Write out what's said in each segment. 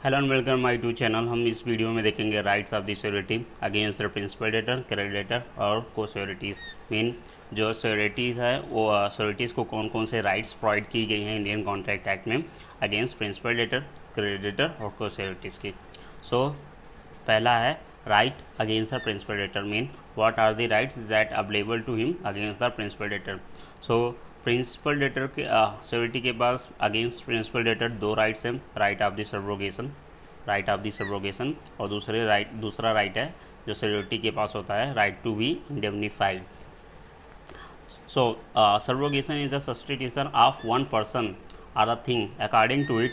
Hello and welcome my to channel. हम इस video में देखेंगे rights of the surety against the principal debtor, creditor और को श्योरिटीज़। मीन जो श्योरिटीज़ है वो श्योरिटीज़ को कौन कौन से राइट्स प्रोवाइड की गई हैं इंडियन कॉन्ट्रैक्ट एक्ट में अगेंस्ट प्रिंसिपल डेटर, क्रेडिटर और को श्योरिटीज़ की। सो पहला है right against the principal debtor. Mean what are the rights that available to him against the principal debtor. So principal debtor के surety के पास against principal debtor दो rights हैं, right of the subrogation और दूसरा right है जो surety के पास होता है, right to be indemnified. So subrogation is the substitution of one person और a thing according to it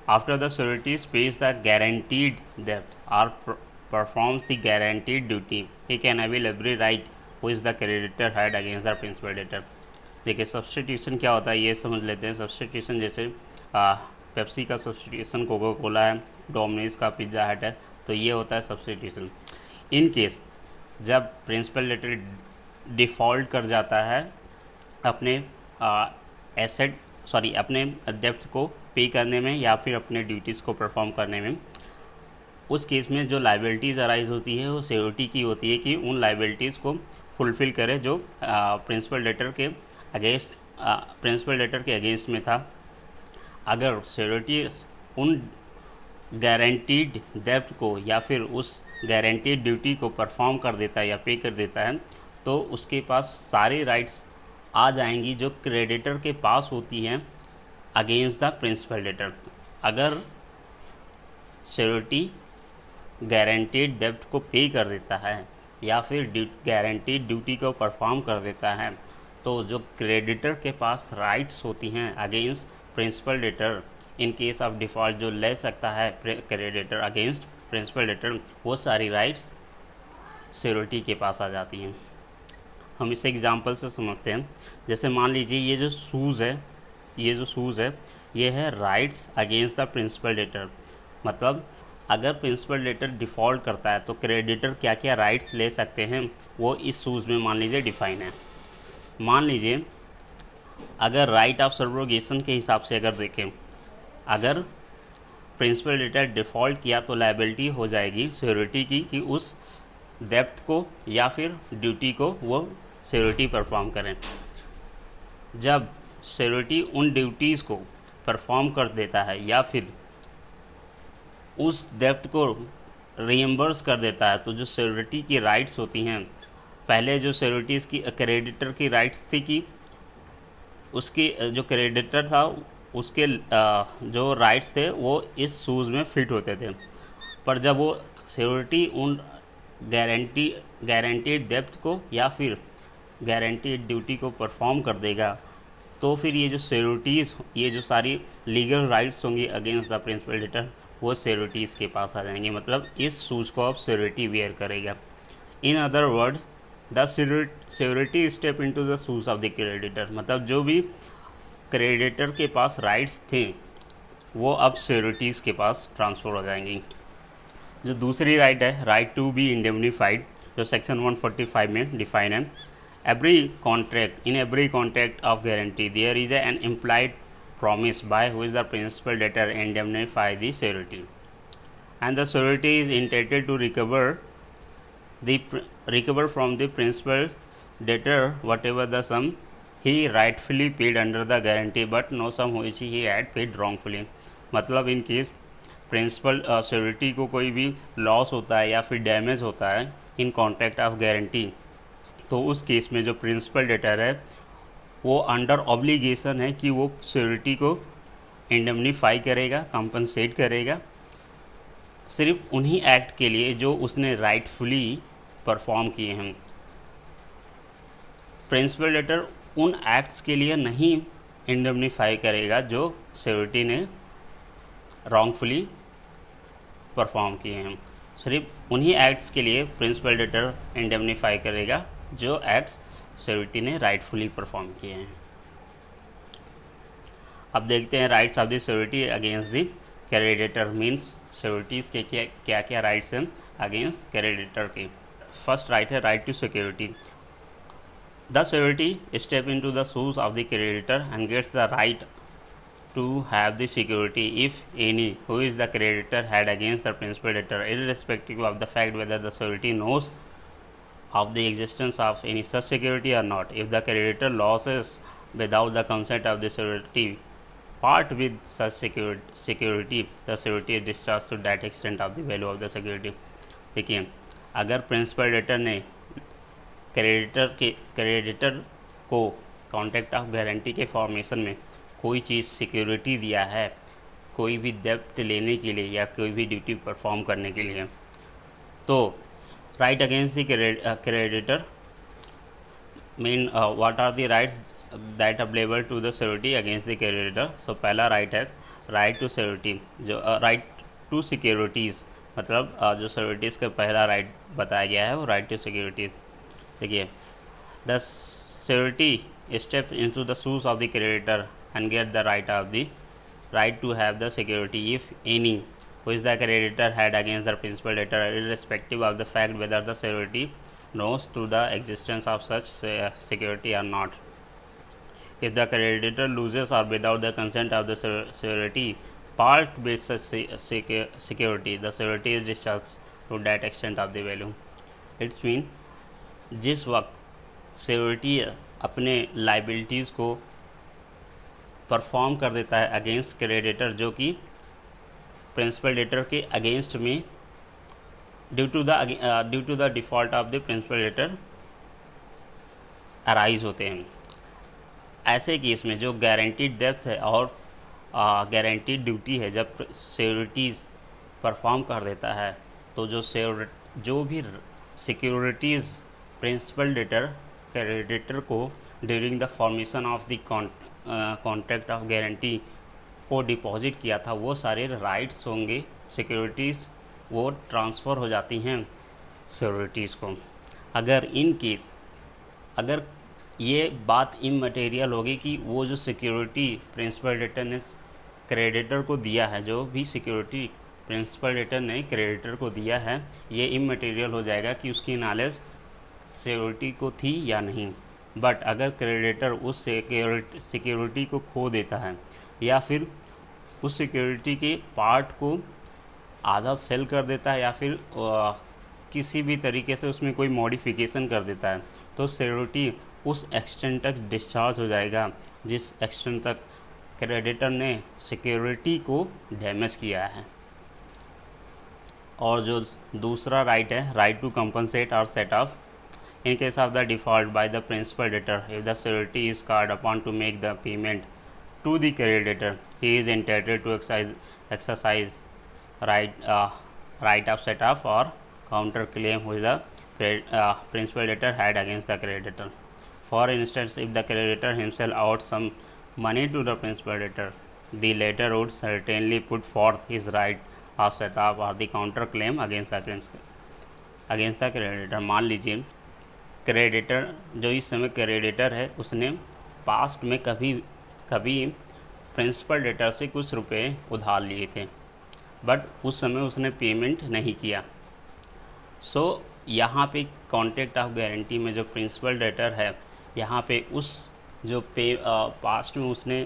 after the surety pays the guaranteed debt or performs the guaranteed duty, he can avail every right which the creditor had against the principal debtor। देखिए substitution क्या होता है ये समझ लेते हैं। Substitution जैसे Pepsi का सब्सटीट्यूशन कोका कोला है, डोमिनोज का पिज़्ज़ा हट है, तो ये होता है सब्सटीट्यूशन। इन केस जब प्रिंसिपल डेटर डिफ़ॉल्ट कर जाता है अपने अपने डेब्ट को पे करने में या फिर अपने ड्यूटीज़ को परफॉर्म करने में, उस केस में जो लाइबिलिटीज़ अराइज होती है वो श्योरिटी की होती है कि उन लाइबिलिटीज़ को फुलफ़िल करे जो प्रिंसिपल डेटर के अगेंस्ट में था। अगर श्योरिटी उन गारंटीड डेब्ट को या फिर उस गारंटीड ड्यूटी को परफॉर्म कर देता है या पे कर देता है, तो उसके पास सारी राइट्स आ जाएंगी जो क्रेडिटर के पास होती हैं अगेंस्ट द प्रिंसिपल डेटर। अगर श्योरिटी गारंटीड डेब्ट को पे कर देता है या फिर गारंटीड ड्यूटी को परफॉर्म कर देता है, तो जो क्रेडिटर के पास राइट्स होती हैं against principal debtor in case of default जो ले सकता है क्रेडिटर अगेंस्ट प्रिंसिपल डेटर, वो सारी राइट्स श्योरिटी के पास आ जाती हैं। हम इसे एग्जांपल से समझते हैं। जैसे मान लीजिए ये जो शूज़ है ये है rights against the principal debtor. मतलब अगर प्रिंसिपल डेटर डिफ़ॉल्ट करता है तो क्रेडिटर क्या क्या राइट्स ले सकते हैं वो इस शूज़ में मान लीजिए डिफ़ाइन है। मान लीजिए अगर राइट ऑफ सब्रोगेशन के हिसाब से अगर देखें, अगर प्रिंसिपल डेटर डिफ़ॉल्ट किया तो लायबिलिटी हो जाएगी श्योरिटी की कि उस डेब्ट को या फिर ड्यूटी को वो श्योरिटी परफॉर्म करें। जब श्योरिटी उन ड्यूटीज़ को परफॉर्म कर देता है या फिर उस डेब्ट को रीइम्बर्स कर देता है, तो जो श्योरिटी की राइट्स होती हैं, पहले जो श्योरिटीज़ की क्रेडिटर की राइट्स थी कि उसकी जो क्रेडिटर था उसके जो राइट्स थे वो इस शूज़ में फिट होते थे। पर जब वो श्योरिटी उन गारंटीड डेब्ट को या फिर गारंटीड ड्यूटी को परफॉर्म कर देगा, तो फिर ये जो श्योरिटीज़, ये जो सारी लीगल राइट्स होंगी अगेंस्ट द प्रिंसिपल डेटर, वो श्योरिटीज़ के पास आ जाएंगे। मतलब इस शूज़ को अब श्योरिटी वेयर करेगा। In other words the surety step into the shoes of the creditor. मतलब जो भी क्रेडिटर के पास राइट्स थे वो अब श्योरिटीज़ के पास ट्रांसफ़र हो जाएंगी। जो दूसरी राइट है, राइट टू बी इंडेमनीफाइड, जो सेक्शन 145 में डिफाइन है। In every contract of guarantee there is an implied promise by which the principal debtor indemnify the surety, and the surety is entitled to recover from the principal debtor whatever the sum he rightfully paid under the guarantee, but no sum which he had paid wrongfully। मतलब in case principal surety को कोई भी loss होता है या फिर damage होता है इन कॉन्ट्रैक्ट ऑफ गारंटी, तो उस केस में जो प्रिंसिपल डेटर है वो अंडर ऑब्लिगेशन है कि वो श्योरिटी को इंडेमनीफाई करेगा, कंपनसेट करेगा, सिर्फ उन्हीं एक्ट के लिए जो उसने राइटफुली परफॉर्म किए हैं। प्रिंसिपल डेटर उन एक्ट्स के लिए नहीं इंडेमनीफाई करेगा जो श्योरिटी ने रॉन्गफुली परफॉर्म किए हैं। सिर्फ उन्हीं एक्ट्स के लिए प्रिंसिपल डेटर इंडेमनीफाई करेगा जो एक्ट्स श्योरिटी ने राइटफुली परफॉर्म किए हैं। अब देखते हैं rights of the surety against the creditor. Means sureties के क्या क्या राइट्स हैं अगेंस्ट क्रेडिटर के। फर्स्ट राइट है right to security. The surety step into the shoes of the creditor and gets the right to have the security, if any, who is the creditor had against the principal debtor, irrespective of the fact whether the surety knows of the existence of any such security or not. If the creditor loses without the consent of the surety part with such security, the surety is discharged to that extent of the value of the security. देखिए, अगर principal debtor ने creditor को contract of guarantee के formation में कोई चीज़ security दिया है कोई भी डेब्ट लेने के लिए या कोई भी ड्यूटी परफॉर्म करने के लिए, तो right against the creditor mean what are the rights that available to the security against the creditor. So पहला राइट है राइट टू सिक्योरिटी, जो राइट टू सिक्योरिटीज़ मतलब जो सिक्योरिटीज़ का पहला राइट बताया गया है वो राइट टू सिक्योरिटीज़. देखिए, the security step into the shoes of the creditor and get the right to have the security, if any, which the creditor had against the principal debtor, irrespective of the fact whether the security knows to the existence of such security or not. If the creditor loses or without the consent of the security part with such security, the security is discharged to that extent of the value. It's mean जिस वक्त security अपने liabilities को perform कर देता है against creditor, जो कि principal debtor के अगेंस्ट में due to the default of the principal debtor arise होते हैं. ऐसे केस में जो गारंटीड डेप्थ है और गारंटीड ड्यूटी है, जब सिक्योरिटीज़ परफॉर्म कर देता है, तो जो भी सिक्योरिटीज़ प्रिंसिपल डेटर क्रेडिटर को during the formation of the contract of guarantee को डिपॉजिट किया था, वो सारे राइट्स होंगे सिक्योरिटीज़ वो ट्रांसफ़र हो जाती हैं सिक्योरिटीज़ को. अगर इन केस अगर ये बात इमटेरियल होगी कि वो जो सिक्योरिटी प्रिंसिपल डेटर ने क्रेडिटर को दिया है, जो भी सिक्योरिटी प्रिंसिपल डेटर ने क्रेडिटर को दिया है, ये इमटेरियल हो जाएगा कि उसकी नॉलेज सिक्योरिटी को थी या नहीं. बट अगर क्रेडिटर उस सिक्योरिटी को खो देता है या फिर उस सिक्योरिटी के पार्ट को आधा सेल कर देता है या फिर किसी भी तरीके से उसमें कोई मॉडिफिकेशन कर देता है, तो सिक्योरिटी उस एक्सटेंट तक डिस्चार्ज हो जाएगा जिस एक्सटेंट तक क्रेडिटर ने सिक्योरिटी को डैमेज किया है. और जो दूसरा राइट है राइट टू कंपनसेट और set of. In case of the default by the principal debtor, if the surety is called upon to make the payment to the creditor, he is entitled to exercise right of set off or counter claim which the principal debtor had against the creditor. For instance, if the creditor himself owed some money to the principal debtor, the latter would certainly put forth his right of set off or the counter claim against the creditor. मान लीजिए creditor जो इस समय creditor है उसने past में कभी principal debtor से कुछ रुपए उधार लिए थे, बट उस समय उसने पेमेंट नहीं किया. सो यहाँ पे कॉन्ट्रैक्ट ऑफ गारंटी में जो प्रिंसिपल डेटर है, यहाँ पे उस जो पास्ट में उसने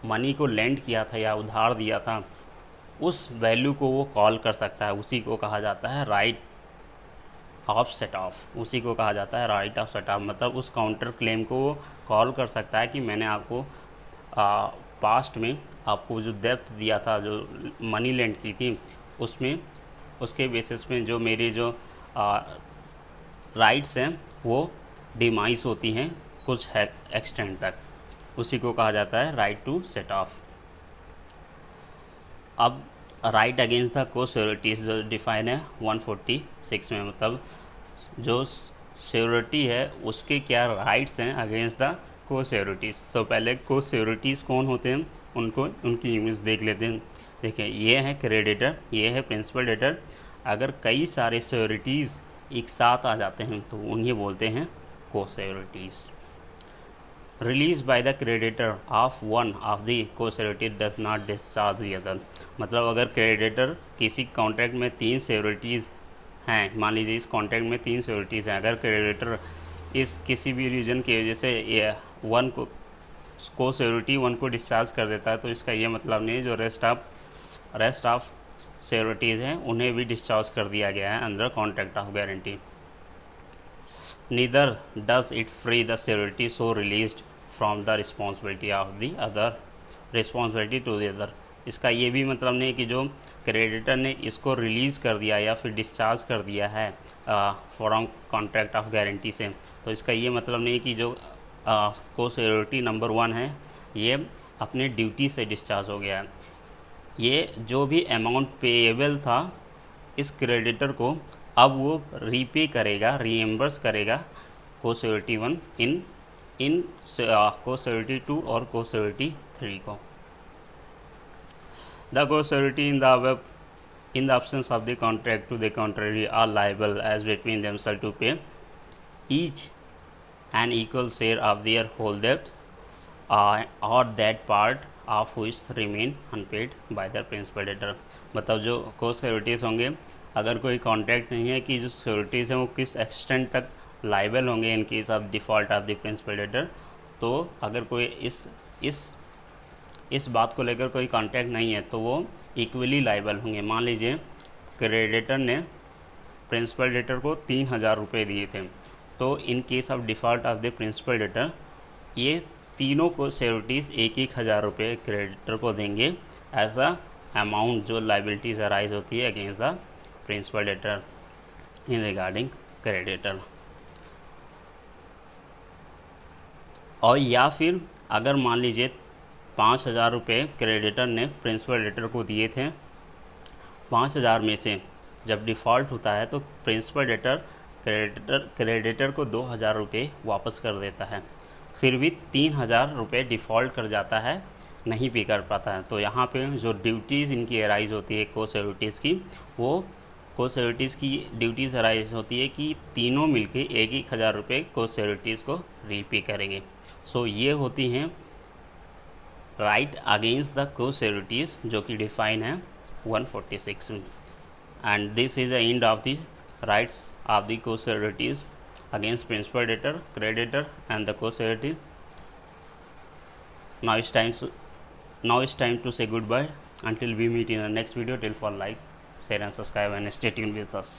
मनी को लेंड किया था या उधार दिया था, उस वैल्यू को वो कॉल कर सकता है. उसी को कहा जाता है राइट ऑफ सेट ऑफ. उसी को कहा जाता है राइट ऑफ सेट ऑफ. मतलब उस काउंटर क्लेम को वो कॉल कर सकता है कि मैंने आपको पास्ट में आपको जो डेब्ट दिया था, जो मनी लेंड की थी, उसमें उसके बेसिस में जो मेरी जो राइट्स हैं वो डिमाइस होती हैं कुछ एक्सटेंट तक. उसी को कहा जाता है राइट टू सेट ऑफ. अब right against the co securities जो डिफाइन है 146 में, मतलब जो सिक्योरिटी है उसके क्या राइट्स हैं अगेंस्ट द को सिक्योरिटीज़. तो पहले को सिक्योरिटीज़ कौन होते हैं उनकी इमेज देख लेते हैं. देखिए, ये है क्रेडिटर, ये है प्रिंसिपल डेटर. अगर कई सारे सिक्योरिटीज़ एक साथ आ जाते हैं तो उन्हें बोलते हैं co securities. Release by the creditor of one of the co security does not discharge the other. मतलब अगर क्रेडिटर किसी कॉन्ट्रैक्ट में 3 सिक्योरिटीज़ हैं, मान लीजिए इस कॉन्ट्रैक्ट में 3 सिक्योरिटीज़ हैं, अगर क्रेडिटर इस किसी भी रीज़न की वजह से वन को को सिक्योरिटी 1 को डिस्चार्ज कर देता है तो इसका ये मतलब नहीं है जो रेस्ट ऑफ सिक्योरिटीज़ हैं उन्हें भी डिस्चार्ज कर दिया गया है under contract of guarantee. Neither does it free the security so released from the responsibility of the other responsibility to the other. इसका ये भी मतलब नहीं कि जो क्रेडिटर ने इसको रिलीज़ कर दिया या फिर डिस्चार्ज कर दिया है फ्रॉम कॉन्ट्रैक्ट ऑफ गारंटी से, तो इसका ये मतलब नहीं कि जो को सिक्योरिटी नंबर 1 है ये अपने ड्यूटी से डिस्चार्ज हो गया है। ये जो भी अमाउंट पेएबल था इस क्रेडिटर को अब वो रीपे करेगा, रीएम्बर्स करेगा को सिक्योरिटी 1 इन को सिक्योरिटी 2 और को सिक्योरिटी 3 को। The co-security in the absence of the contract to the contrary are liable as between themselves to pay each an equal share of their whole debt or that part of which remain unpaid by their principal debtor। मतलब जो co-securities होंगे अगर कोई contract नहीं है कि जो securities हैं वो किस एक्सटेंट तक लाइबल होंगे in case of default of the principal debtor, तो अगर कोई इस बात को लेकर कोई कॉन्ट्रैक्ट नहीं है तो वो इक्वली लाइबल होंगे। मान लीजिए क्रेडिटर ने प्रिंसिपल डेटर को 3000 रुपये दिए थे, तो in case of default of the principal debtor ये तीनों को सिक्योरिटीज़ 1,000 रुपये क्रेडिटर को देंगे एज अ अमाउंट जो लाइबिलिटीज़ अराइज होती है against the principal debtor in regarding creditor. और या फिर अगर मान लीजिए 5,000 रुपये क्रेडिटर ने प्रिंसिपल डेटर को दिए थे, 5,000 में से जब डिफ़ॉल्ट होता है तो प्रिंसिपल डेटर क्रेडिटर को 2,000 रुपये वापस कर देता है, फिर भी 3,000 रुपये डिफ़ॉल्ट कर जाता है, नहीं पे कर पाता है। तो यहाँ पे जो ड्यूटीज़ इनकी अराइज होती है को सिक्योरिटीज़ की, वो को सिक्योरिटीज़ की ड्यूटीज़ अराइज होती है कि तीनों मिलके 1,000 रुपये को सिक्योरिटीज़ को रीपे करेंगे। सो ये होती हैं right against the co securities जो कि डिफाइन है 146 में। And this is the end of the rights of the co securities against principal debtor, creditor and the co security. Now it's time to say goodbye until we meet in the next video. Till for like, share and subscribe and stay tuned with us.